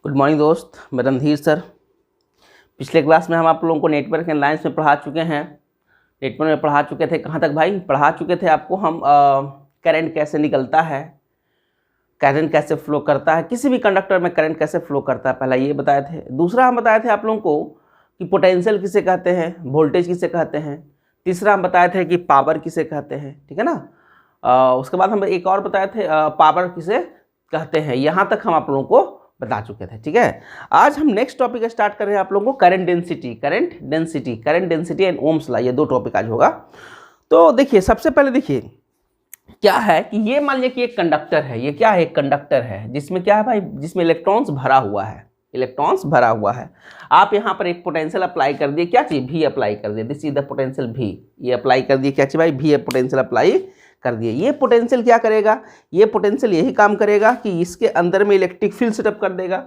Good morning दोस्त, मैं Randhir sir. पिछले क्लास में हम आप लोगों को नेटवर्क एंड लाइन्स में पढ़ा चुके हैं। नेटवर्क में पढ़ा चुके थे, कहाँ तक भाई? पढ़ा चुके थे आपको हम करंट कैसे निकलता है, करंट कैसे फ्लो करता है, किसी भी कंडक्टर में करंट कैसे फ्लो करता है, पहला ये बताए थे। दूसरा हम बताए थे आप लोगों को कि पोटेंशियल किसे कहते हैं, वोल्टेज किसे कहते हैं। तीसरा हम बताए थे कि पावर किसे कहते हैं, ठीक है ना। उसके बाद हम एक और बताए थे पावर किसे कहते हैं। यहाँ तक हम आप लोगों को बता चुके थे, ठीक है। आज हम नेक्स्ट टॉपिक स्टार्ट कर रहे हैं आप लोगों को current density and Ohm's law. ये दो टॉपिक आज होगा। तो देखिए, सबसे पहले देखिए क्या है कि ये मान लिया कि एक कंडक्टर है। ये क्या है? एक कंडक्टर है जिसमें क्या है भाई? जिसमें इलेक्ट्रॉन्स भरा हुआ है, इलेक्ट्रॉन्स भरा हुआ है। आप यहाँ पर एक पोटेंशियल अप्लाई कर दिए, क्या चीज? भी अप्लाई कर दिए। दिस इज द पोटेंशियल भी। ये अप्लाई कर दिए, क्या चीज भाई? भी पोटेंशियल अप्लाई कर दिए। ये पोटेंशियल क्या करेगा? ये पोटेंशियल यही काम करेगा कि इसके अंदर में इलेक्ट्रिक फील्ड सेटअप कर देगा।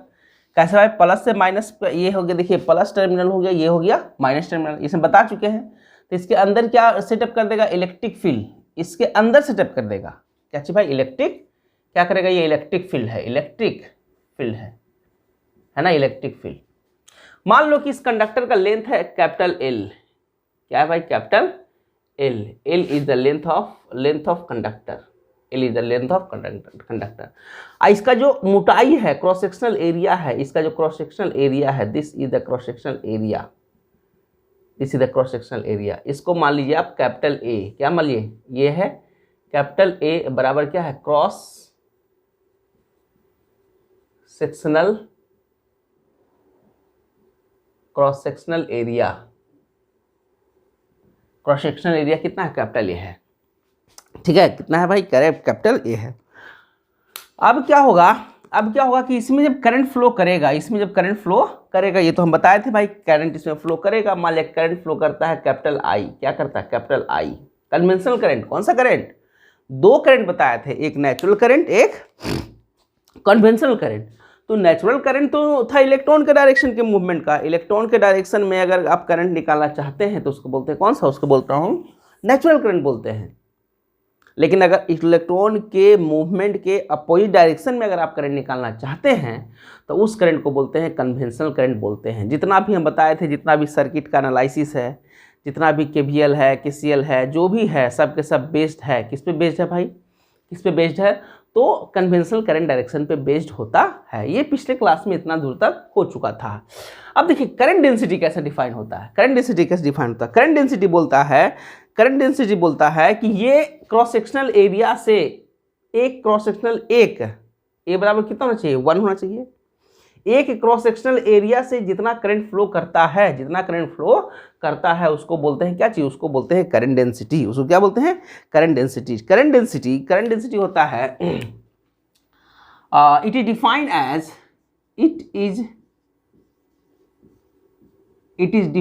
कैसे भाई? प्लस से माइनस, ये हो गया, देखिए प्लस टर्मिनल हो गया, ये हो गया माइनस टर्मिनल, इसमें बता चुके हैं। तो इसके अंदर क्या सेटअप कर देगा? इलेक्ट्रिक फील्ड इसके अंदर सेटअप कर देगा। क्या चीज भाई? इलेक्ट्रिक क्या करेगा? ये इलेक्ट्रिक फील्ड है, इलेक्ट्रिक फील्ड है ना, इलेक्ट्रिक फील्ड। मान लो कि इस कंडक्टर का लेंथ है कैपिटल एल। क्या है भाई? Capital L. L is the length of conductor. L is the length of conductor. इसका जो मोटाई है, क्रॉस सेक्शनल एरिया है, इसका जो क्रॉस सेक्शनल एरिया है, this is the cross sectional area. This is the cross sectional area. इसको मान लीजिए आप कैपिटल ए। क्या मान लिए? ये है कैपिटल ए बराबर क्या है? Cross sectional area. Cross sectional area कितना है? कैपिटल ए है, ठीक है। कितना है भाई? कैपिटल ए है। अब क्या होगा कि इसमें जब करंट फ्लो करेगा, ये तो हम बताए थे भाई, करंट इसमें फ्लो करेगा। मान लिया करंट फ्लो करता है कैपिटल आई। क्या करता है? Capital I. Conventional current. कौन सा करंट? दो करंट बताए थे, एक नेचुरल करंट, एक कन्वेंशनल करंट। तो नेचुरल करंट तो था इलेक्ट्रॉन के डायरेक्शन के मूवमेंट का। इलेक्ट्रॉन के डायरेक्शन में अगर आप करंट निकालना चाहते हैं तो उसको बोलते हैं कौन सा? उसको बोलता हूँ नेचुरल करंट बोलते हैं। लेकिन अगर इलेक्ट्रॉन के मूवमेंट के अपोजिट डायरेक्शन में अगर आप करंट निकालना चाहते हैं तो उस करंट को बोलते हैं कन्वेंशनल करंट बोलते हैं। जितना भी हम बताए थे, जितना भी सर्किट का एनालिसिस है, जितना भी केवीएल है, केसीएल है, जो भी है, सब के सब बेस्ड है। किस पे बेस्ड है भाई? किस पे बेस्ड है? तो कन्वेंशनल करंट डायरेक्शन पे बेस्ड होता है। ये पिछले क्लास में इतना दूर तक हो चुका था। अब देखिए करंट डेंसिटी कैसे डिफाइन होता है। करंट डेंसिटी बोलता है कि ये क्रॉस सेक्शनल एरिया से एक क्रॉस सेक्शनल ए बराबर कितना होना चाहिए? 1 होना चाहिए। एक क्रॉस सेक्शनल एरिया से जितना करंट फ्लो करता है उसको बोलते हैं क्या चीज? उसको बोलते हैं करंट डेंसिटी। उसको क्या बोलते हैं? Current density. करंट डेंसिटी होता है it is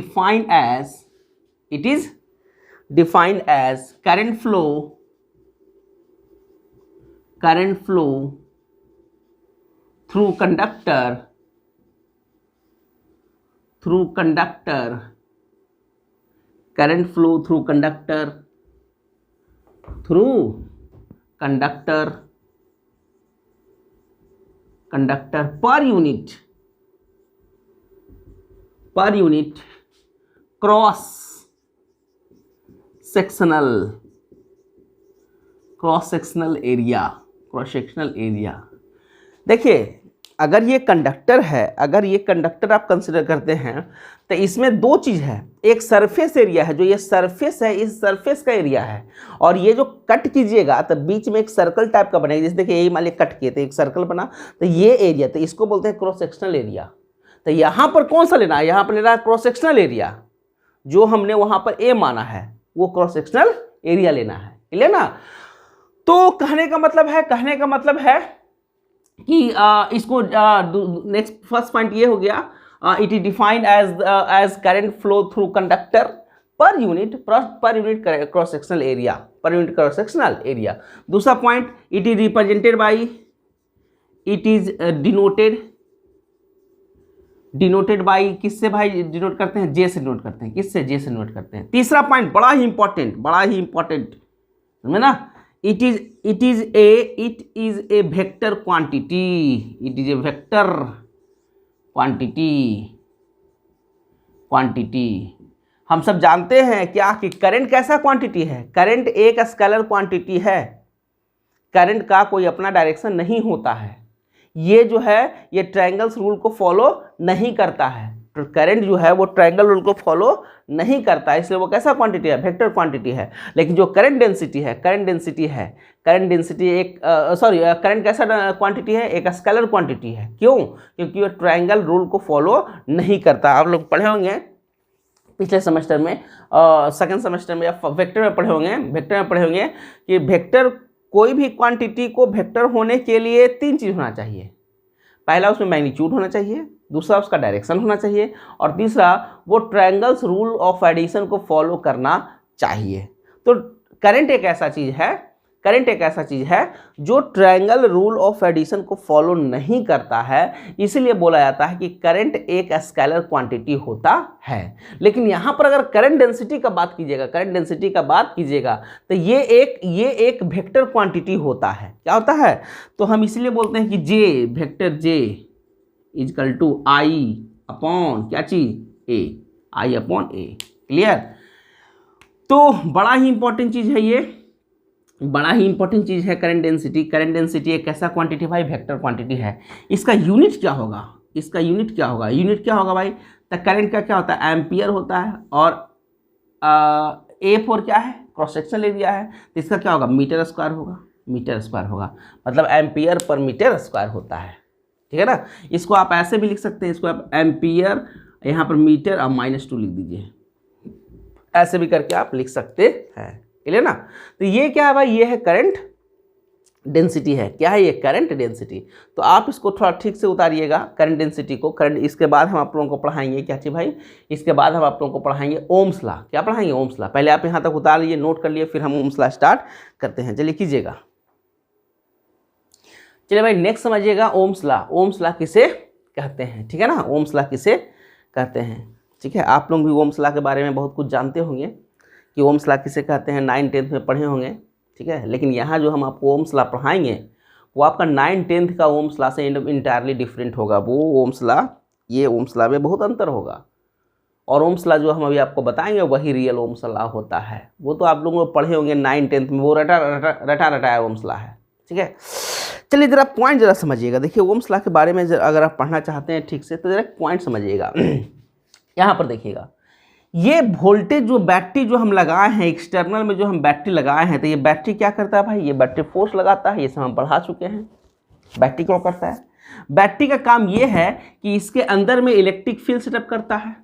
defined as current flow through conductor current flow through conductor per unit cross sectional area। देखिए, अगर ये कंडक्टर आप कंसिडर करते हैं तो इसमें दो चीज है। एक सरफेस एरिया है, जो ये सरफेस है, इस सरफेस का एरिया है। और ये जो कट कीजिएगा तो बीच में एक सर्कल टाइप का बनेगा। जैसे देखिए, यही मान लिया कट किए तो एक सर्कल बना, तो ये एरिया, तो इसको बोलते हैं क्रॉस सेक्शनल एरिया। तो यहाँ पर कौन सा लेना है? यहाँ पर लेना है क्रॉस सेक्शनल एरिया। जो हमने वहां पर ए माना है वो क्रॉस सेक्शनल एरिया लेना है, लेना। तो कहने का मतलब है कि इसको नेक्स्ट फर्स्ट पॉइंट ये हो गया, it is defined as current flow through conductor per unit cross sectional area. दूसरा point, it is represented by, it is denoted by, किससे भाई डिनोट करते हैं? जे से डिनोट करते हैं। किससे? जे से डिनोट करते हैं। तीसरा पॉइंट बड़ा ही इंपॉर्टेंट समझे ना, it is a vector quantity. It is a vector quantity हम सब जानते हैं क्या कि करंट कैसा क्वांटिटी है, करंट एक स्केलर क्वांटिटी है, करंट का कोई अपना डायरेक्शन नहीं होता है, ये जो है ये ट्रायंगल्स रूल को फॉलो नहीं करता है, तो करंट जो है वो ट्रायंगल रूल को फॉलो नहीं करता है, इसलिए वो कैसा क्वांटिटी है, वेक्टर क्वांटिटी है। लेकिन जो करंट डेंसिटी है, करंट डेंसिटी एक करंट कैसा क्वांटिटी है, एक स्केलर क्वांटिटी है। क्यों? क्योंकि वो ट्रायंगल रूल को फॉलो नहीं करता। आप लोग पढ़े होंगे पिछले सेमेस्टर में, सेकंड सेमेस्टर में या वेक्टर में पढ़े होंगे कि वेक्टर, कोई भी क्वांटिटी को वेक्टर होने के लिए तीन चीज़ होना चाहिए। पहला उसमें मैग्नीट्यूड होना चाहिए, दूसरा उसका डायरेक्शन होना चाहिए, और तीसरा वो ट्रायंगल्स रूल ऑफ एडिशन को फॉलो करना चाहिए। तो करंट एक ऐसा चीज़ है जो ट्रायंगल रूल ऑफ एडिशन को फॉलो नहीं करता है, इसीलिए बोला जाता है कि करंट एक स्केलर क्वांटिटी होता है। लेकिन यहाँ पर अगर करंट डेंसिटी का बात कीजिएगा तो ये एक वेक्टर क्वांटिटी होता है। क्या होता है? तो हम इसीलिए बोलते हैं कि vector J equal to I upon क्या चीज, ए, आई अपॉन ए। क्लियर? तो बड़ा ही इंपॉर्टेंट चीज़ है करंट डेंसिटी एक ऐसा क्वांटिटी भाई, वेक्टर क्वांटिटी है। इसका यूनिट क्या होगा भाई? तो करंट का क्या होता है, एम्पियर होता है, और A4 क्या है, क्रॉस सेक्शन एरिया है, तो इसका क्या होगा, मीटर स्क्वायर होगा, मतलब एम्पियर पर मीटर स्क्वायर होता है। ठीक है ना? इसको आप ऐसे भी लिख सकते हैं, इसको आप एम्पियर यहाँ पर मीटर और -2 लिख दीजिए, ऐसे भी करके आप लिख सकते हैं। क्लियर ना? तो ये क्या है भाई, ये है करंट डेंसिटी है। क्या है ये? Current density. तो आप इसको थोड़ा ठीक से उतारिएगा करंट डेंसिटी को। इसके बाद हम आप लोगों को पढ़ाएंगे क्या चीज़ भाई, इसके बाद हम आप लोगों को पढ़ाएंगे ओम्स लॉ। क्या पढ़ाएंगे? Ohm's law. पहले आप यहाँ तक उतार लीजिए, नोट कर लिए, फिर हम ओम्स लॉ स्टार्ट करते हैं। चलिए कीजिएगा। चलिए भाई नेक्स्ट समझिएगा ओम्स लॉ किसे कहते हैं। ठीक है ना? ओम्स लॉ किसे कहते हैं। ठीक है, आप लोग भी ओम्स लॉ के बारे में बहुत कुछ जानते होंगे कि ओम्स लॉ किसे कहते हैं, 9th-10th में पढ़े होंगे। ठीक है, लेकिन यहाँ जो हम आपको ओम्स लॉ पढ़ाएंगे वो आपका 9th-10th का ओम्स लॉ से इंटायरली डिफरेंट होगा। वो ओम्स लॉ, ये ओम्स लॉ में बहुत अंतर होगा, और ओम्स लॉ जो हम अभी आपको बताएंगे वही रियल ओम्स लॉ होता है। वो तो आप लोगों को पढ़े होंगे 9th-10th में, वो रटाया ओम्स लॉ है। ठीक है, चलिए जरा पॉइंट जरा समझिएगा। देखिए ओम्स लॉ के बारे में अगर आप पढ़ना चाहते हैं ठीक से तो जरा पॉइंट समझिएगा। यहाँ पर देखिएगा, ये वोल्टेज जो बैटरी जो हम लगाए हैं, एक्सटर्नल में जो हम बैटरी लगाए हैं, तो ये बैटरी क्या करता है भाई, ये बैटरी फोर्स लगाता है। ये सब हम पढ़ा चुके हैं। बैटरी क्या करता है? बैटरी का काम ये है कि इसके अंदर में इलेक्ट्रिक फील्ड सेटअप करता है।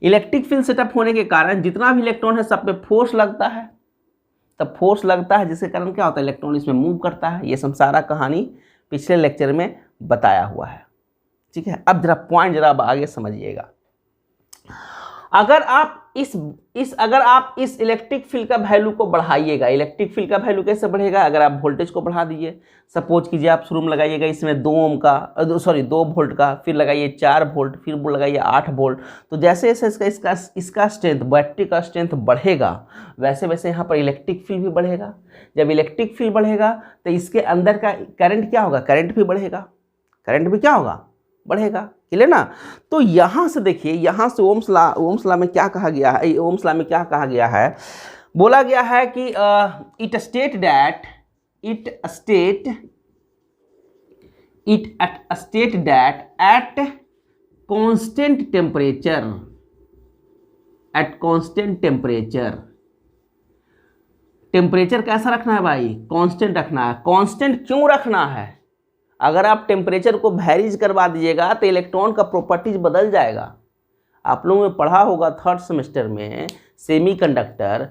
इलेक्ट्रिक फील्ड सेटअप होने के कारण जितना भी इलेक्ट्रॉन है सब पे फोर्स लगता है। तब फोर्स लगता है जिसके कारण क्या होता है, इलेक्ट्रॉन इसमें मूव करता है। ये सब सारा कहानी पिछले लेक्चर में बताया हुआ है। ठीक है, अब जरा पॉइंट जरा आगे समझिएगा। अगर आप इस इलेक्ट्रिक फील्ड का वैल्यू को बढ़ाइएगा, इलेक्ट्रिक फील्ड का वैल्यू कैसे बढ़ेगा? अगर आप वोल्टेज को बढ़ा दीजिए, सपोज कीजिए आप शुरू में लगाइएगा इसमें 2 वोल्ट का, फिर लगाइए 4 वोल्ट, फिर लगाइए 8 वोल्ट। तो जैसे जैसे इसका स्ट्रेंथ, बैटरी का स्ट्रेंथ बढ़ेगा, वैसे वैसे यहाँ पर इलेक्ट्रिक फील्ड भी बढ़ेगा। जब इलेक्ट्रिक फील्ड बढ़ेगा तो इसके अंदर का करंट क्या होगा, करंट भी बढ़ेगा। बढ़ेगा। क्लियर ना? तो यहाँ से देखिए, यहाँ से ओम्स लॉ में क्या कहा गया है, ओम्स लॉ में क्या कहा गया है, बोला गया है कि it state that at constant temperature कैसा रखना है भाई, कांस्टेंट रखना है। कांस्टेंट क्यों रखना है? अगर आप टेम्परेचर को वैरीज करवा दीजिएगा तो इलेक्ट्रॉन का प्रॉपर्टीज बदल जाएगा। आप लोगों ने पढ़ा होगा 3rd सेमेस्टर में सेमीकंडक्टर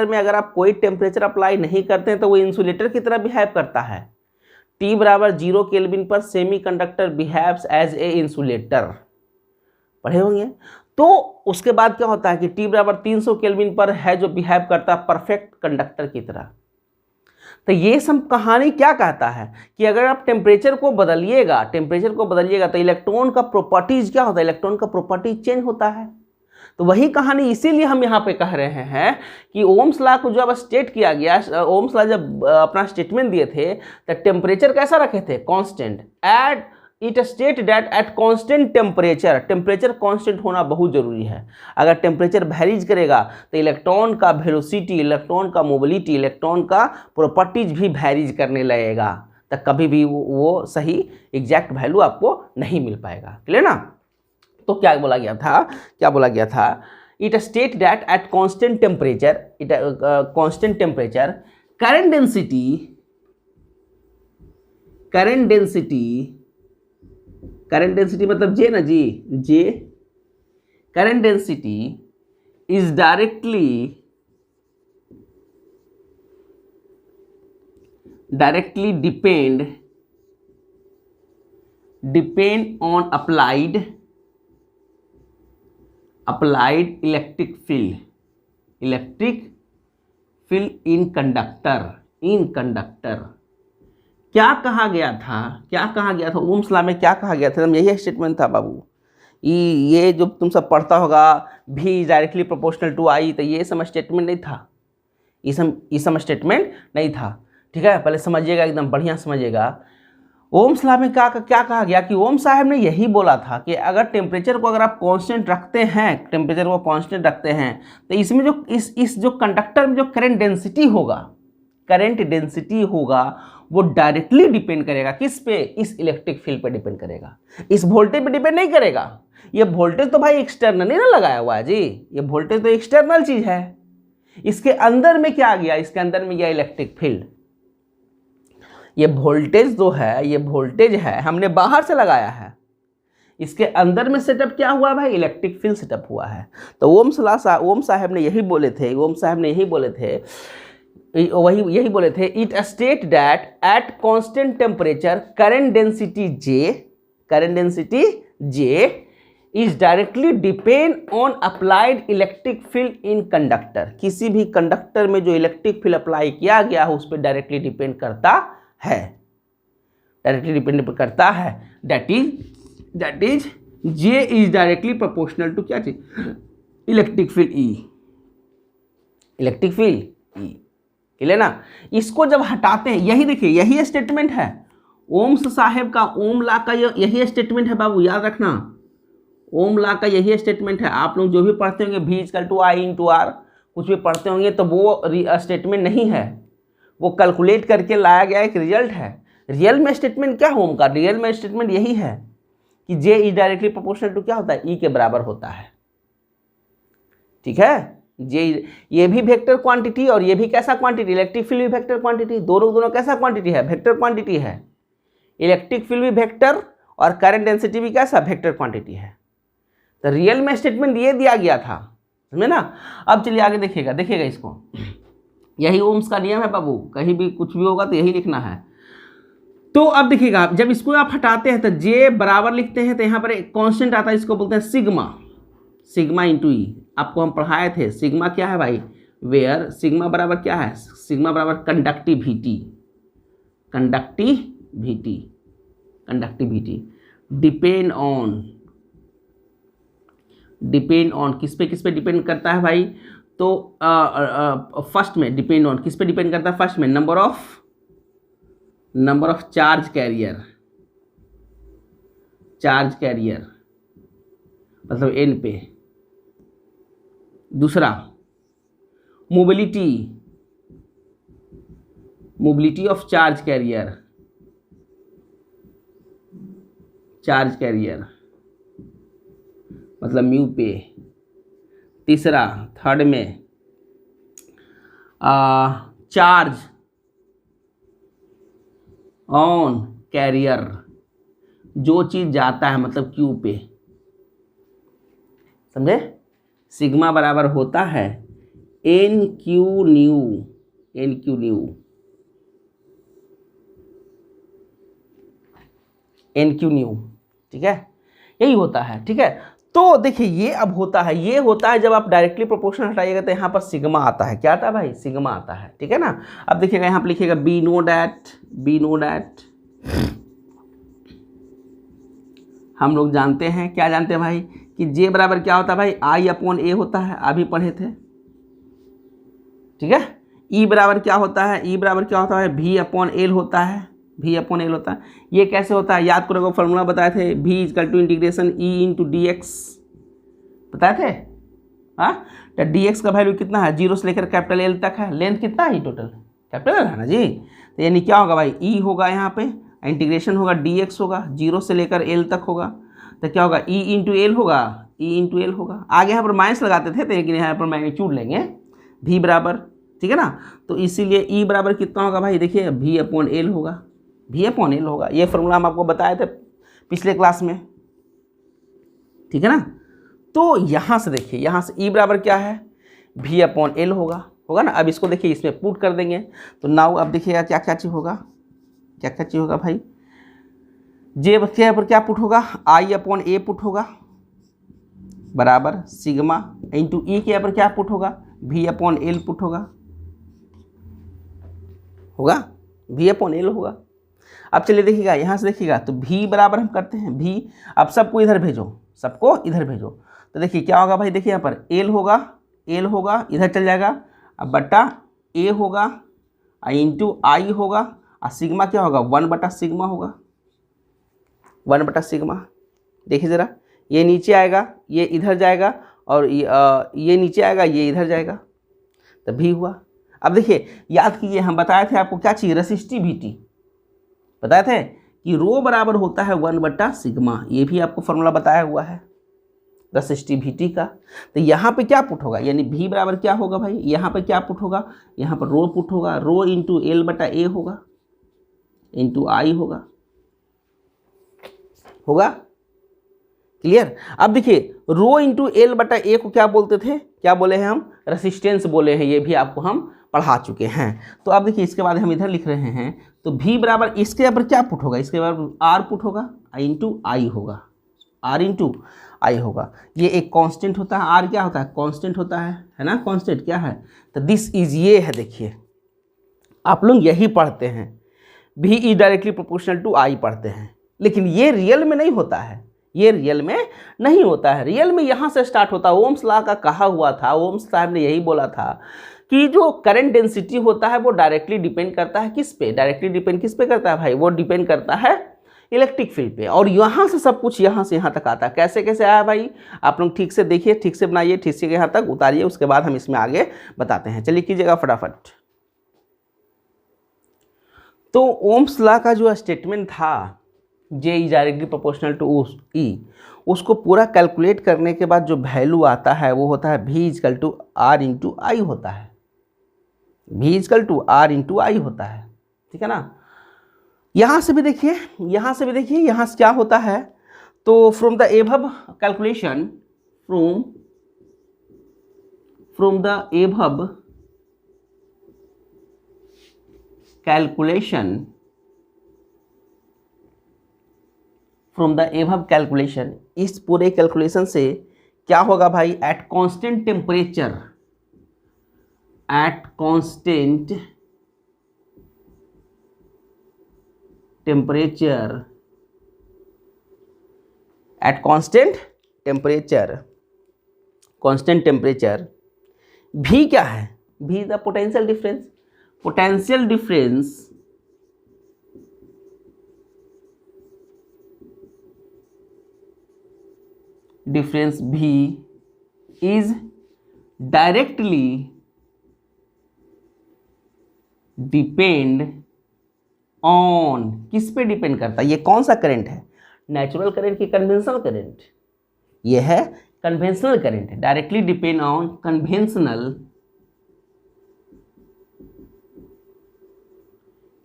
में अगर आप कोई टेम्परेचर अप्लाई नहीं करते हैं तो वो इंसुलेटर की तरह बिहेव करता है। T = 0 केल्विन पर semiconductor behaves as a insulator, पढ़े होंगे। तो उसके बाद क्या होता है कि T = 300 केल्विन पर है जो बिहेव करता है परफेक्ट कंडक्टर की तरह। तो ये सब कहानी क्या कहता है कि अगर आप टेम्परेचर को बदलिएगा तो इलेक्ट्रॉन का प्रॉपर्टीज क्या होता है, इलेक्ट्रॉन का प्रॉपर्टीज चेंज होता है। तो वही कहानी इसीलिए हम यहाँ पे कह रहे हैं कि ओम्स लॉ को जब स्टेट किया गया, ओम्स लॉ जब अपना स्टेटमेंट दिए थे तो टेम्परेचर कैसा रखे थे, constant. At it state that at constant temperature, temperature constant होना बहुत जरूरी है। अगर टेम्परेचर वेरीज करेगा तो इलेक्ट्रॉन का वेलोसिटी, इलेक्ट्रॉन का मोबिलिटी, इलेक्ट्रॉन का प्रॉपर्टीज भी वेरीज करने लगेगा, तो कभी भी वो सही एग्जैक्ट वैल्यू आपको नहीं मिल पाएगा। क्लियर ना। तो क्या बोला गया था, it state that at constant temperature current density मतलब जे ना J current density is directly depend on applied electric field in conductor. क्या कहा गया था ओम्स लॉ में, क्या कहा गया था, यही स्टेटमेंट था बाबू। ये जो तुम सब पढ़ता होगा भी डायरेक्टली प्रोपोर्शनल टू आई, तो ये सब स्टेटमेंट नहीं था, ये सब स्टेटमेंट नहीं था। ठीक है, पहले समझिएगा, एकदम बढ़िया समझिएगा। ओम्स लॉ में क्या कहा गया कि ओम साहब ने यही बोला था कि अगर टेम्परेचर को अगर आप कांस्टेंट रखते हैं, तो इसमें जो इस जो कंडक्टर में जो करंट डेंसिटी होगा वो डायरेक्टली डिपेंड करेगा किस पे, इस इलेक्ट्रिक फील्ड पे डिपेंड करेगा, इस वोल्टेज पे डिपेंड नहीं करेगा। ये वोल्टेज तो भाई एक्सटर्नली ना लगाया हुआ है जी, ये वोल्टेज तो एक्सटर्नल चीज है। इसके अंदर में क्या गया, इसके अंदर में गया इलेक्ट्रिक फील्ड। ये वोल्टेज जो है, ये वोल्टेज है हमने बाहर से लगाया है, इसके अंदर में सेटअप क्या हुआ भाई, इलेक्ट्रिक फील्ड सेटअप हुआ है। तो ओम साहब ने यही बोले थे, it state that at constant temperature current density J is directly depend on applied electric field in conductor. किसी भी कंडक्टर में जो इलेक्ट्रिक फील्ड अप्लाई किया गया है उस पर डायरेक्टली डिपेंड करता है, that is J is directly proportional to क्या चीज, इलेक्ट्रिक फील्ड ई। क्लियर ना। इसको जब हटाते हैं, यही देखिए, यही स्टेटमेंट है ओम्स साहेब का, ओम लॉ का यही स्टेटमेंट है बाबू, याद रखना। ओम लॉ का यही स्टेटमेंट है। आप लोग जो भी पढ़ते होंगे V = I × R, कुछ भी पढ़ते होंगे, तो वो स्टेटमेंट नहीं है, वो कैलकुलेट करके लाया गया एक रिजल्ट है। रियल में स्टेटमेंट क्या है ओम का, रियल में स्टेटमेंट यही है कि J is directly proportional to क्या होता है, E के बराबर होता है। ठीक है, ये भी वेक्टर क्वांटिटी और ये भी कैसा क्वांटिटी, इलेक्ट्रिक फील्ड भी वेक्टर क्वांटिटी, दोनों कैसा क्वांटिटी है, वेक्टर क्वांटिटी है। इलेक्ट्रिक फील्ड भी वेक्टर और करंट डेंसिटी भी कैसा, वेक्टर क्वांटिटी है। तो रियल में स्टेटमेंट ये दिया गया था, समझे ना। अब चलिए आगे देखिएगा इसको, यही ओम्स का नियम है बाबू, कहीं भी कुछ भी होगा तो यही लिखना है। तो अब देखिएगा, जब इसको आप हटाते हैं तो J बराबर लिखते हैं, तो यहाँ पर एक कांस्टेंट आता है, इसको बोलते हैं सिग्मा × E। आपको हम पढ़ाए थे सिग्मा क्या है भाई, वेयर सिग्मा बराबर क्या है, सिग्मा बराबर कंडक्टिविटी। डिपेंड ऑन किस पे डिपेंड करता है भाई, तो फर्स्ट में डिपेंड ऑन किस पे डिपेंड करता है, फर्स्ट में नंबर ऑफ चार्ज कैरियर मतलब N पे। दूसरा मोबिलिटी ऑफ चार्ज कैरियर मतलब म्यू पे। तीसरा थर्ड में चार्ज ऑन कैरियर, जो चीज जाता है मतलब क्यू पे, समझे। सिग्मा बराबर होता है NQ न्यू, ठीक है, यही होता है। ठीक है, तो देखिए ये अब होता है जब आप डायरेक्टली प्रोपोर्शनल हटाइएगा तो यहाँ पर सिग्मा आता है। क्या आता है भाई, सिग्मा आता है। ठीक है ना। अब देखिएगा यहाँ पर लिखिएगा बी नो डैट हम लोग जानते हैं, क्या जानते हैं भाई, कि जे बराबर क्या होता है भाई, आई अपॉन ए होता है, अभी पढ़े थे, ठीक है। ई बराबर क्या होता है, ई बराबर क्या होता है, भी अपॉन एल होता है, भी अपॉन एल होता है। ये कैसे होता है, याद करो, फॉर्मूला बताए थे, भी equal to integration E into D X, बताए थे। हाँ, तो डी एक्स का वैल्यू कितना है, 0 से लेकर कैपिटल एल तक है, लेंथ कितना है टोटल, कैपिटल एल है ना जी। तो यानी क्या होगा भाई, ई होगा यहाँ पे, इंटीग्रेशन होगा डी एक्स होगा, 0 से लेकर एल तक होगा, तो क्या होगा, ई इंटू एल होगा, ई इंटू एल होगा। आगे यहाँ पर माइनस लगाते थे, तो लेकिन यहाँ पर मैग्नीट्यूड लेंगे, भी बराबर, ठीक है ना। तो इसीलिए ई बराबर कितना होगा भाई, देखिए भी अपॉन एल होगा, भी अपॉन एल होगा। ये फॉर्मूला हम आपको बताए थे पिछले क्लास में, ठीक है ना। तो यहाँ से देखिए, यहाँ से ई बराबर क्या है, भी अपॉन एल होगा, होगा ना। अब इसको देखिए, इसमें पुट कर देंगे, तो नाउ अब देखिएगा क्या क्या चीज़ होगा, क्या क्या चीज़ होगा भाई, जे के पर क्या पुट होगा, आई अपॉन ए पुट होगा, बराबर सिग्मा इंटू ई के पर क्या पुट होगा, भी अपॉन एल पुट होगा, होगा भी अपॉन एल होगा। अब चलिए देखिएगा, यहाँ से देखिएगा, तो भी बराबर हम करते हैं भी, अब सबको इधर भेजो, सबको इधर भेजो, तो देखिए क्या होगा भाई, देखिए यहाँ पर एल होगा, एल होगा, इधर चल जाएगा, अब बटा ए होगा, इंटू आई होगा, और सिग्मा क्या होगा, 1 बटा सिग्मा होगा, 1 बटा सिग्मा। देखिए ज़रा, ये नीचे आएगा, ये इधर जाएगा, और ये नीचे आएगा, ये इधर जाएगा, तो भी हुआ। अब देखिए, याद कीजिए, हम बताए थे आपको क्या चाहिए, रेसिस्टिविटी, बताए थे कि रो बराबर होता है 1 बटा सिग्मा, ये भी आपको फॉर्मूला बताया हुआ है रेसिस्टिविटी का। तो यहाँ पे क्या पुट होगा, यानी भी बराबर क्या होगा भाई, यहाँ पे क्या पुट होगा, यहाँ पर रो पुट होगा, रो इंटू एल बटा ए होगा, इंटू आई होगा, होगा क्लियर। अब देखिए, रो इंटू एल बटा ए को क्या बोलते थे, क्या बोले हैं हम, रेसिस्टेंस बोले हैं, ये भी आपको हम पढ़ा चुके हैं। तो अब देखिए, इसके बाद हम इधर लिख रहे हैं, तो भी बराबर इसके ऊपर क्या पुट होगा, इसके बराबर आर पुट होगा, इंटू आई होगा, आर इंटू आई होगा। ये एक कांस्टेंट होता है, आर क्या होता है, कांस्टेंट होता है ना, कांस्टेंट क्या है, तो दिस इज ये है। देखिए आप लोग यही पढ़ते हैं, भी इज डायरेक्टली प्रोपोर्शनल टू आई पढ़ते हैं, लेकिन ये रियल में नहीं होता है, ये रियल में नहीं होता है। रियल में यहाँ से स्टार्ट होता है, ओम्स लॉ का कहा हुआ था, ओम्स साहब ने यही बोला था कि जो करंट डेंसिटी होता है वो डायरेक्टली डिपेंड करता है किस पे, डायरेक्टली डिपेंड किस पे करता है भाई, वो डिपेंड करता है इलेक्ट्रिक फील्ड पे। और यहाँ से सब कुछ यहाँ से यहाँ तक आता है। कैसे कैसे आया भाई, आप लोग ठीक से देखिए, ठीक से बनाइए, ठीक से यहाँ तक उतारिए, उसके बाद हम इसमें आगे बताते हैं। चलिए कीजिएगा फटाफट। तो ओम्स लॉ का जो स्टेटमेंट था, जे इज डायरेक्टली प्रोपोर्शनल टू ई, उसको पूरा कैलकुलेट करने के बाद जो वैल्यू आता है वो होता है भी equal to R into I होता है, भी equal to R into I होता है, ठीक है ना। यहाँ से भी देखिए, यहाँ से भी देखिए, यहाँ से क्या होता है, तो from the above calculation, from the above calculation, from the above calculation, इस पूरे कैलकुलेशन से क्या होगा भाई, eight constant temperature, eight constant temperature, eight constant temperature, constant temperature, भी क्या है, भी the potential difference, potential difference difference भी इज डायरेक्टली डिपेंड ऑन, किस पे डिपेंड करता है, ये कौन सा करंट है, नेचुरल करंट की कन्वेंशनल करंट, ये है conventional current, directly depend on conventional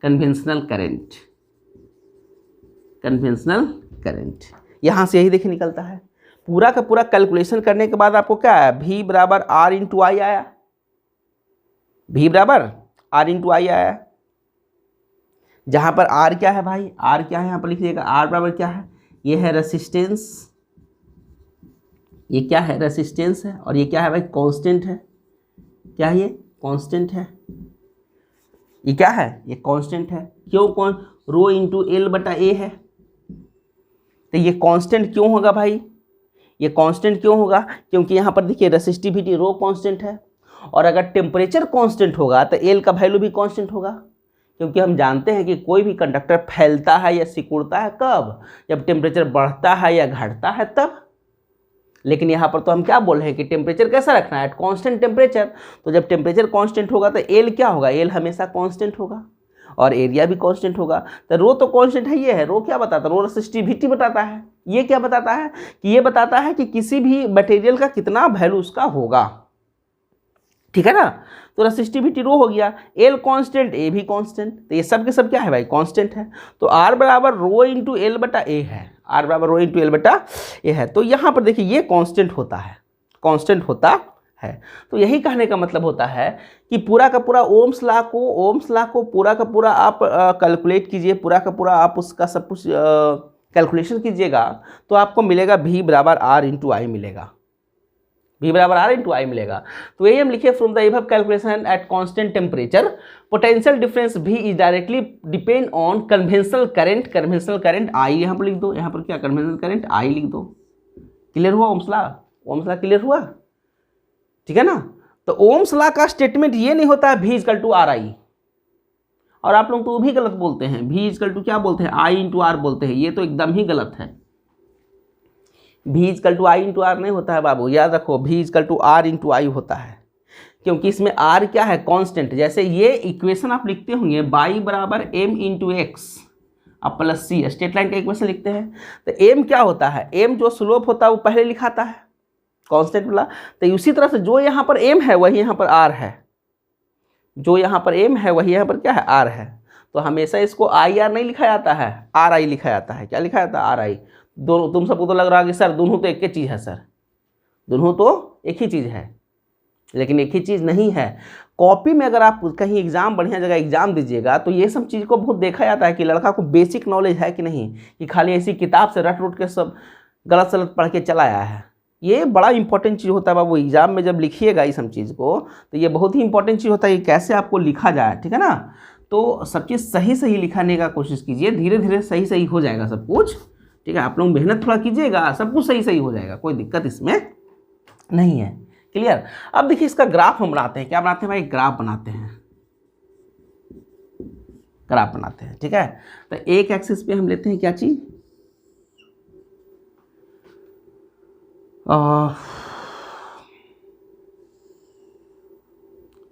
current, conventional current. यहां से यही देखिए निकलता है। पूरा का पूरा कैलकुलेशन करने के बाद आपको क्या आया, भी बराबर आर इंटू आई आया, भी बराबर आर इंटू आई आया। जहां पर आर क्या है भाई, आर क्या है यहाँ पर लिखिएगा, आर बराबर क्या है, ये है रेसिस्टेंस, ये क्या है, रेसिस्टेंस है, और ये क्या है भाई, कांस्टेंट है, क्या है ये, कांस्टेंट है, ये क्या है, ये कांस्टेंट है। क्यों, कौन, रो इंटू एल बटा ए है, तो ये कांस्टेंट क्यों होगा भाई, ये कांस्टेंट क्यों होगा? क्योंकि यहाँ पर देखिए रेसिस्टिविटी रो कांस्टेंट है, और अगर टेम्परेचर कांस्टेंट होगा तो एल का वैल्यू भी कांस्टेंट होगा, क्योंकि हम जानते हैं कि कोई भी कंडक्टर फैलता है या सिकुड़ता है कब? जब टेम्परेचर बढ़ता है या घटता है तब। लेकिन यहाँ पर तो हम क्या बोल रहे हैं कि टेम्परेचर कैसा रखना है? Eight constant temperature. तो जब टेम्परेचर कांस्टेंट होगा तो एल क्या होगा? एल हमेशा कांस्टेंट होगा और एरिया भी कांस्टेंट होगा। तो रो तो कांस्टेंट है, ये है रो क्या बताता है? रो रेसिस्टिविटी बताता है। ये क्या बताता है? कि ये बताता है कि किसी भी मटेरियल का कितना वैल्यू उसका होगा, ठीक है ना। तो रेसिस्टिविटी रो हो गया, एल कांस्टेंट, ए भी कांस्टेंट, तो ये सब के सब क्या है भाई? कांस्टेंट है। तो आर बराबर रो इंटू एल बटा ए है, आर बराबर रो इंटू एल बटा ए है। तो यहाँ पर देखिए ये कांस्टेंट होता है, कांस्टेंट होता है। तो यही कहने का मतलब होता है कि पूरा का पूरा ओम्स लॉ को पूरा का पूरा आप कैलकुलेट कीजिए, पूरा का पूरा आप उसका सब कुछ कैलकुलेशन कीजिएगा, तो आपको मिलेगा V बराबर आर इंटू आई मिलेगा, V बराबर आर इंटू आई मिलेगा। तो यही हम लिखे from the above calculation eight constant temperature potential difference V is directly depend on conventional current I यहाँ पर लिख दो, यहाँ पर क्या कन्वेंशनल करंट I लिख दो। क्लियर हुआ ओम्स लॉ क्लियर हुआ, ठीक है ना। तो ओम्स लॉ का स्टेटमेंट ये नहीं होता है V equal to R I, और आप लोग तो वो भी गलत बोलते हैं, V इक्वल टू क्या बोलते हैं? I इंटू आर बोलते हैं। ये तो एकदम ही गलत है। V equal to I into R नहीं होता है बाबू, याद रखो V equal to R into I होता है, क्योंकि इसमें R क्या है? कांस्टेंट। जैसे ये इक्वेशन आप लिखते होंगे y बराबर m इंटू एक्स अब प्लस सी, स्ट्रेट लाइन का इक्वेशन लिखते हैं। तो m क्या होता है? m जो स्लोप होता है वो पहले लिखाता है कांस्टेंट वाला। तो उसी तरह से जो यहाँ पर m है वही यहाँ पर r है, जो यहाँ पर m है वही यहाँ पर क्या है? r है। तो हमेशा इसको आई आर नहीं लिखा जाता है, आर आई लिखा जाता है। क्या लिखा जाता है? आर आई। दोनों, तुम सबको तो लग रहा है कि सर दोनों तो एक ही चीज़ है, सर दोनों तो एक ही चीज़ है, लेकिन एक ही चीज़ नहीं है। कॉपी में अगर आप कहीं एग्जाम बढ़िया जगह एग्जाम दीजिएगा तो ये सब चीज़ को बहुत देखा जाता है कि लड़का को बेसिक नॉलेज है कि नहीं, कि खाली ऐसी किताब से रट रुट के सब गलत सलत पढ़ के चला आया है। ये बड़ा इंपॉर्टेंट चीज़ होता है बाबू, एग्जाम में जब लिखिएगा इस सब चीज़ को तो ये बहुत ही इंपॉर्टेंट चीज़ होता है कि कैसे आपको लिखा जाए, ठीक है ना। तो सब चीज़ सही सही लिखाने का कोशिश कीजिए, धीरे धीरे सही सही हो जाएगा सब कुछ, ठीक है। आप लोग मेहनत थोड़ा कीजिएगा, सब कुछ सही सही हो जाएगा, कोई दिक्कत इसमें नहीं है। क्लियर। अब देखिए इसका ग्राफ हम बनाते हैं। क्या बनाते हैं भाई? ग्राफ बनाते हैं, ग्राफ बनाते हैं, ठीक है। तो एक एक्सिस पे हम लेते हैं क्या चीज?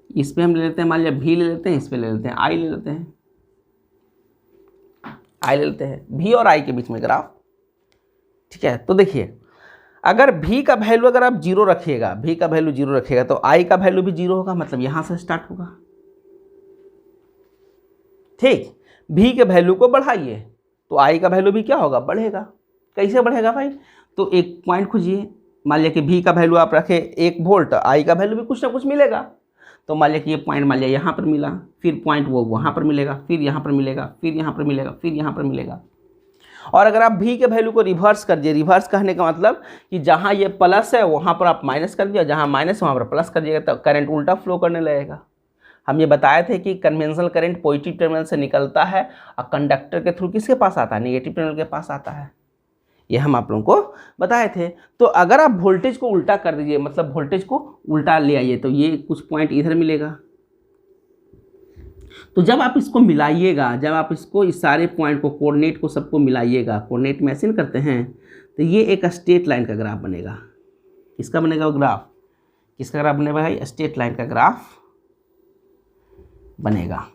इस पे हम ले लेते हैं, मान लिया V ले लेते हैं, इस पे ले लेते हैं I ले लेते हैं, I ले लेते हैं, V और I के बीच में ग्राफ, ठीक है। तो देखिए अगर V का वैल्यू अगर आप जीरो रखिएगा, V का वैल्यू जीरो रखिएगा तो I का वैल्यू भी जीरो होगा, मतलब यहाँ से स्टार्ट होगा, ठीक। V के वैल्यू को बढ़ाइए तो I का वैल्यू भी क्या होगा? बढ़ेगा। कैसे बढ़ेगा भाई? तो एक पॉइंट खोजिए, मान लिया कि V का वैल्यू आप रखे 1 वोल्ट, I का वैल्यू भी कुछ ना कुछ मिलेगा। तो मान लिया कि ये पॉइंट मान लिया यहाँ पर मिला, फिर पॉइंट वो वहाँ पर मिलेगा, फिर यहाँ पर मिलेगा, फिर यहाँ पर मिलेगा, फिर यहाँ पर मिलेगा। और अगर आप V के वैल्यू को रिवर्स कर दिए, रिवर्स कहने का मतलब कि जहाँ ये प्लस है वहाँ पर आप माइनस कर दिया, जहाँ माइनस है वहाँ पर प्लस कर दिएगा, तो करंट उल्टा फ्लो करने लगेगा। हम ये बताए थे कि कन्वेंशनल करंट पॉजिटिव टर्मिनल से निकलता है और कंडक्टर के थ्रू किसके पास आता है? नेगेटिव टर्मिनल के पास आता है। ये हम आप लोगों को बताए थे। तो अगर आप वोल्टेज को उल्टा कर दीजिए, मतलब वोल्टेज को उल्टा ले आइए, तो ये कुछ पॉइंट इधर मिलेगा। तो जब आप इसको मिलाइएगा, जब आप इसको इस सारे पॉइंट को, कोऑर्डिनेट को सबको मिलाइएगा, कोऑर्डिनेट मैचिंग करते हैं, तो ये एक स्ट्रेट लाइन का ग्राफ बनेगा। किसका बनेगा वो ग्राफ? किसका ग्राफ बनेगा भाई? स्ट्रेट लाइन का ग्राफ बनेगा,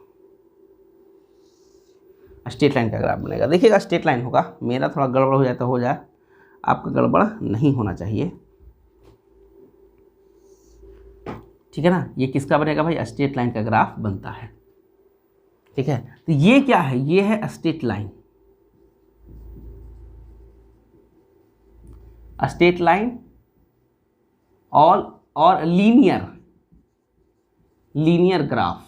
स्ट्रेट लाइन का ग्राफ बनेगा। देखिएगा स्ट्रेट लाइन होगा, मेरा थोड़ा गड़बड़ हो जाए तो हो जाए, आपका गड़बड़ नहीं होना चाहिए, ठीक है ना। ये किसका बनेगा भाई? स्ट्रेट लाइन का ग्राफ बनता है, ठीक है। तो ये क्या है? ये है स्ट्रेट लाइन, स्ट्रेट लाइन और लीनियर ग्राफ,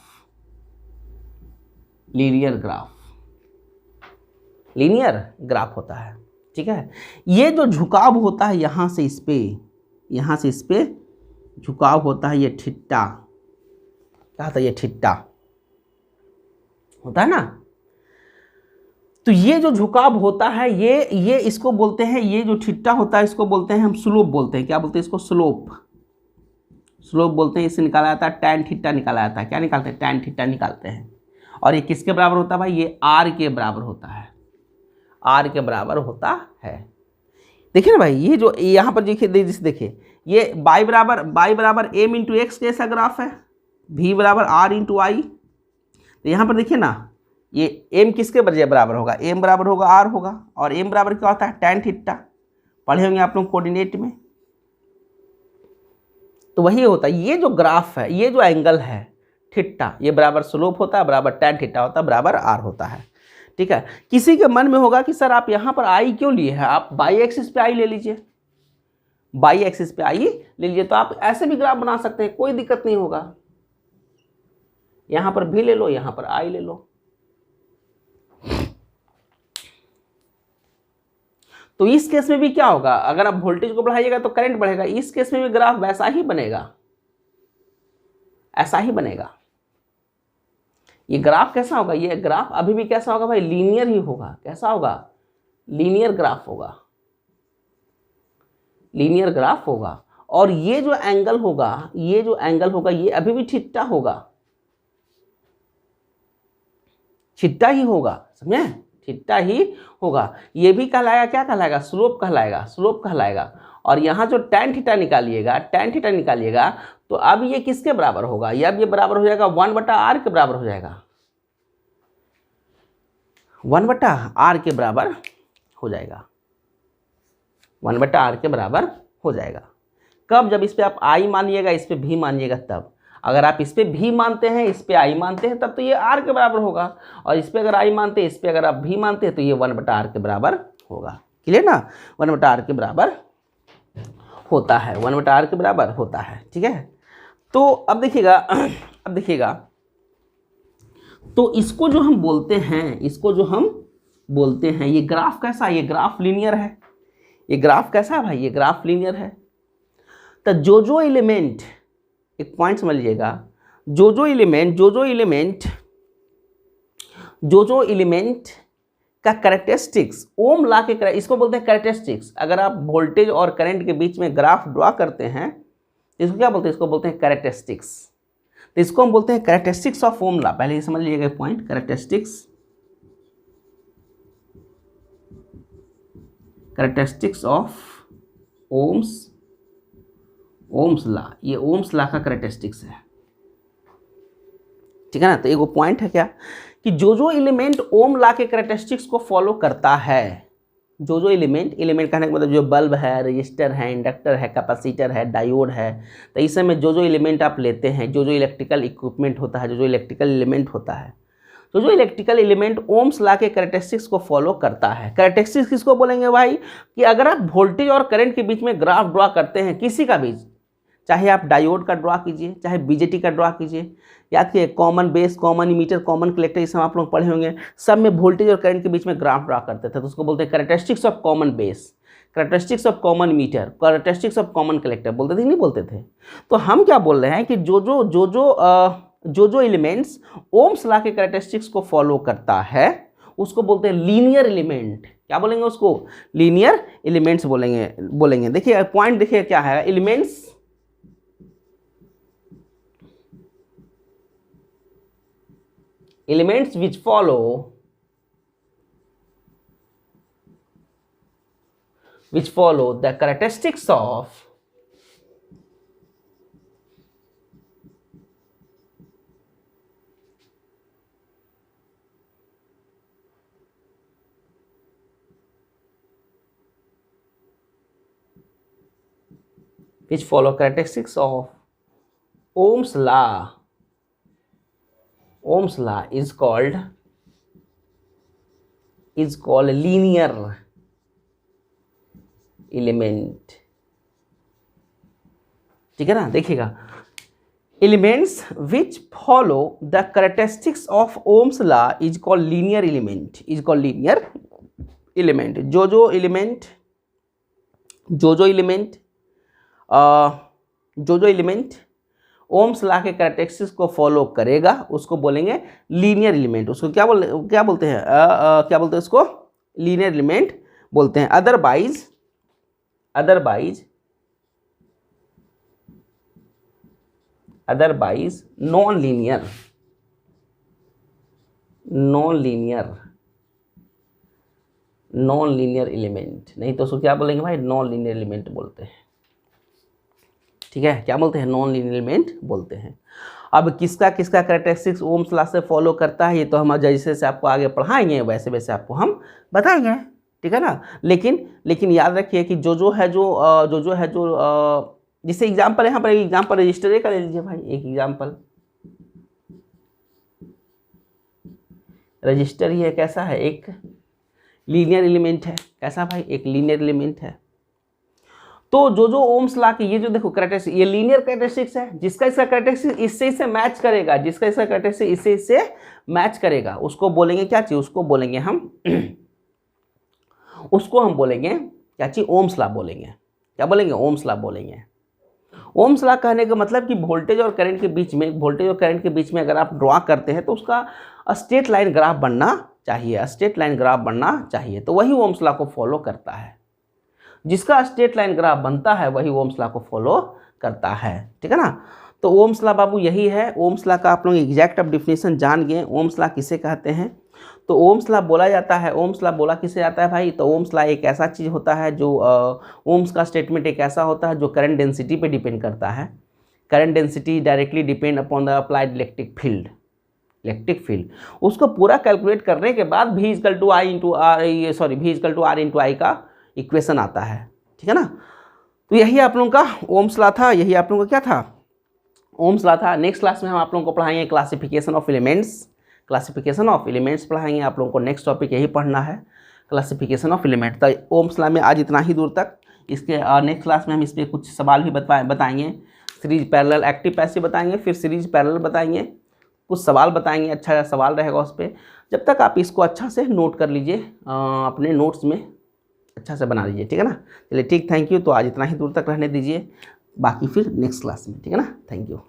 लीनियर ग्राफ होता है, ठीक है। ये जो झुकाव होता है यहाँ से इस पे, यहाँ से इस पे झुकाव होता है, ये थीटा, क्या होता है? ये थीटा होता है ना। तो ये जो झुकाव होता है ये इसको बोलते हैं, ये जो थीटा होता है इसको बोलते हैं हम स्लोप बोलते हैं। क्या बोलते हैं इसको? स्लोप। स्लोप बोलते हैं। इससे निकाला जाता है टैन थीटा निकाला जाता है। क्या निकालते हैं? टैन थीटा निकालते हैं। और ये किसके बराबर होता है भाई? ये आर के बराबर होता है। आर के बराबर होता है। देखिए ना भाई, ये जो यहाँ पर देखिए ये बाई बराबर एम इंटू एक्स कैसा ग्राफ है, भी बराबर आर इंटू आई। तो यहाँ पर देखिए ना, ये एम किसके बराबर होगा? एम बराबर होगा आर होगा। और एम बराबर क्या होता है? Tan theta. पढ़े होंगे आप लोग कोऑर्डिनेट में। तो वही होता है, ये जो ग्राफ है, ये जो एंगल है थीटा, ये बराबर स्लोप होता है, बराबर टैन थीटा होता है, बराबर आर होता है। ठीक है। किसी के मन में होगा कि सर आप यहाँ पर आई क्यों लिए हैं? आप बाई एक्सिस पे आई ले लीजिए, बाई एक्सिस पे आई ले लीजिए। तो आप ऐसे भी ग्राफ बना सकते हैं, कोई दिक्कत नहीं होगा। यहाँ पर भी ले लो, यहाँ पर आई ले लो। तो इस केस में भी क्या होगा? अगर आप वोल्टेज को बढ़ाइएगा तो करंट बढ़ेगा। इस केस में भी ग्राफ वैसा ही बनेगा, ऐसा ही बनेगा। ये ग्राफ कैसा होगा? ये ग्राफ अभी भी कैसा होगा भाई? लीनियर ही होगा। कैसा होगा? लीनियर ग्राफ होगा, लीनियर ग्राफ होगा। और ये जो एंगल होगा, ये जो एंगल होगा, ये अभी भी थीटा होगा, थीटा ही होगा। समझे? थीटा ही होगा। ये भी कहलाएगा, क्या कहलाएगा? स्लोप कहलाएगा, स्लोप कहलाएगा। और यहाँ जो टैन थीटा निकालिएगा, टैन थीटा निकालिएगा, तो अब ये किसके बराबर होगा? ये अब ये बराबर हो जाएगा 1/r के बराबर हो जाएगा, 1/r के बराबर हो जाएगा, 1/r के बराबर हो जाएगा। कब? जब इस पे आप आई मानिएगा, इस पे भी मानिएगा तब। अगर आप इस पे भी मानते हैं, इस पे आई मानते हैं, तब तो ये आर के बराबर होगा। और इस पे अगर आई मानते हैं, इस पे अगर आप भी मानते हैं, तो ये 1/r के बराबर होगा। क्लियर ना? 1/r के बराबर होता है, 1/r के बराबर होता है। ठीक है। तो अब देखिएगा, अब देखिएगा, तो इसको जो हम बोलते हैं, इसको जो हम बोलते हैं, ये ग्राफ कैसा है? ये ग्राफ लीनियर है। ये ग्राफ कैसा है भाई? ये ग्राफ लीनियर है। तो जो एलिमेंट, एक पॉइंट समझ लीजिएगा, जो एलिमेंट का कैरेक्टरिस्टिक्स ओम लॉ के, इसको बोलते हैं कैरेक्टरिस्टिक्स। अगर आप वोल्टेज और करंट के बीच में ग्राफ ड्रॉ करते हैं, इसको क्या बोलते हैं? इसको बोलते हैं कैरेक्टरिस्टिक्स। तो इसको हम बोलते हैं कैरेक्टरिस्टिक्स ऑफ ओम लॉ। पहले ये समझ लीजिएगा point, characteristics of Ohm's law. ये ओम्स लॉ का कैरेक्टरिस्टिक्स है। ठीक है ना? तो एक पॉइंट है क्या कि जो एलिमेंट ओम लॉ के कैरेक्टरिस्टिक्स को फॉलो करता है, जो एलिमेंट कहने का मतलब जो बल्ब है, रजिस्टर है, इंडक्टर है, कैपेसिटर है, डायोड है, तो इस समय जो एलिमेंट आप लेते हैं, जो इलेक्ट्रिकल इक्विपमेंट होता है, जो इलेक्ट्रिकल एलिमेंट होता है, तो जो इलेक्ट्रिकल एलिमेंट ओम्स लॉ के कैरेक्टरिस्टिक्स को फॉलो करता है। कैरेक्टरिस्टिक्स किसको बोलेंगे भाई? कि अगर आप वोल्टेज और करंट के बीच में ग्राफ ड्रॉ करते हैं, किसी का भी, चाहे आप डायोड का ड्रॉ कीजिए, चाहे बीजेटी का ड्रॉ कीजिए, याद कीजिए common base, common emitter, common collector, ये सब आप लोग पढ़े होंगे। सब में वोल्टेज और करंट के बीच में ग्राफ ड्रॉ करते थे, तो उसको बोलते हैं characteristics of common base, characteristics of common emitter, characteristics of common collector. बोलते थे नहीं बोलते थे? तो हम क्या बोल रहे हैं कि जो एलिमेंट्स ओम्स लॉ के कैरेक्टरिस्टिक्स को फॉलो करता है, उसको बोलते हैं लीनियर एलिमेंट। क्या बोलेंगे उसको? लीनियर एलिमेंट्स बोलेंगे। देखिए पॉइंट देखिए क्या है, elements which follow the characteristics of Ohm's law. Ohm's law is called linear element. ठीक है ना? देखिएगा, elements which follow the characteristics of Ohm's law is called linear element. जो एलिमेंट ओम्स लॉ के कैरेक्टरिस्टिक्स को फॉलो करेगा उसको बोलेंगे लीनियर एलिमेंट। उसको क्या बोलते हैं क्या बोलते हैं उसको? लीनियर एलिमेंट बोलते हैं। अदरवाइज नॉन लीनियर एलिमेंट, नहीं तो उसको क्या बोलेंगे भाई? नॉन लीनियर एलिमेंट बोलते हैं। ठीक है, क्या बोलते हैं? नॉन लीनियर एलिमेंट बोलते हैं। अब किसका कैरेक्टरिस्टिक्स ओम्स लॉ से फॉलो करता है, ये तो हम जैसे से आपको आगे पढ़ाएंगे वैसे वैसे आपको हम बताएंगे, ठीक है ना। लेकिन याद रखिए कि जो जैसे एग्जाम्पल, यहाँ पर एग्जाम्पल रजिस्टर का ले लीजिए भाई। एक एग्जाम्पल रजिस्टर ही है, कैसा है? एक लीनियर एलिमेंट है। कैसा भाई? एक लीनियर एलिमेंट है। तो जो ओम्स लॉ की ये जो देखो कैरेक्टरिस्टिक, ये लीनियर कैरेक्टरिस्टिक्स है। जिसका इसका कैरेक्टरिस्टिक इससे मैच करेगा, जिसका इसका कैरेक्टरिस्टिक इससे मैच करेगा, उसको बोलेंगे क्या चीज? उसको बोलेंगे हम क्या चीज? ओम्स लॉ बोलेंगे। क्या बोलेंगे? ओम्स लॉ बोलेंगे। ओम्स लॉ कहने का मतलब कि वोल्टेज और करंट के बीच में अगर आप ड्रॉ करते हैं तो उसका स्ट्रेट लाइन ग्राफ बनना चाहिए, तो वही ओम्स लॉ को फॉलो करता है। जिसका स्ट्रेट लाइन ग्राफ बनता है वही ओम्स लॉ को फॉलो करता है, ठीक है ना। तो ओम्स लॉ बाबू यही है। ओम्स लॉ का आप लोग एग्जैक्ट अब डिफिनेशन जान गए। ओम्स लॉ किसे कहते हैं? तो ओम्स लॉ बोला जाता है, ओम्स लॉ बोला किसे जाता है भाई? तो ओम्स लॉ एक ऐसा चीज़ होता है जो ओम्स का स्टेटमेंट एक ऐसा होता है जो करंट डेंसिटी पे डिपेंड करता है। Current density directly depend upon the applied electric field. उसको पूरा कैलकुलेट करने के बाद V = R इंटू आई का इक्वेशन आता है, ठीक है ना। तो यही आप लोगों का ओम्स लॉ था, यही आप लोगों का क्या था? ओम्स लॉ था। नेक्स्ट क्लास में हम आप लोगों को पढ़ाएंगे क्लासिफिकेशन ऑफ एलिमेंट्स पढ़ाएंगे आप लोगों को। नेक्स्ट टॉपिक यही पढ़ना है, क्लासिफिकेशन ऑफ एलिमेंट। तो ओम्स लॉ में आज इतना ही दूर तक। इसके नेक्स्ट क्लास में हम इस पर कुछ सवाल भी बताएंगे। सीरीज पैरेलल एक्टिव पैसिव बताएंगे, फिर सीरीज पैरेलल बताएंगे, कुछ सवाल बताएंगे। अच्छा सवाल रहेगा उस पर। जब तक आप इसको अच्छा से नोट कर लीजिए, अपने नोट्स में अच्छा से बना लीजिए, ठीक है ना। चलिए ठीक, थैंक यू। तो आज इतना ही दूर तक रहने दीजिए, बाकी फिर नेक्स्ट क्लास में, ठीक है ना। Thank you.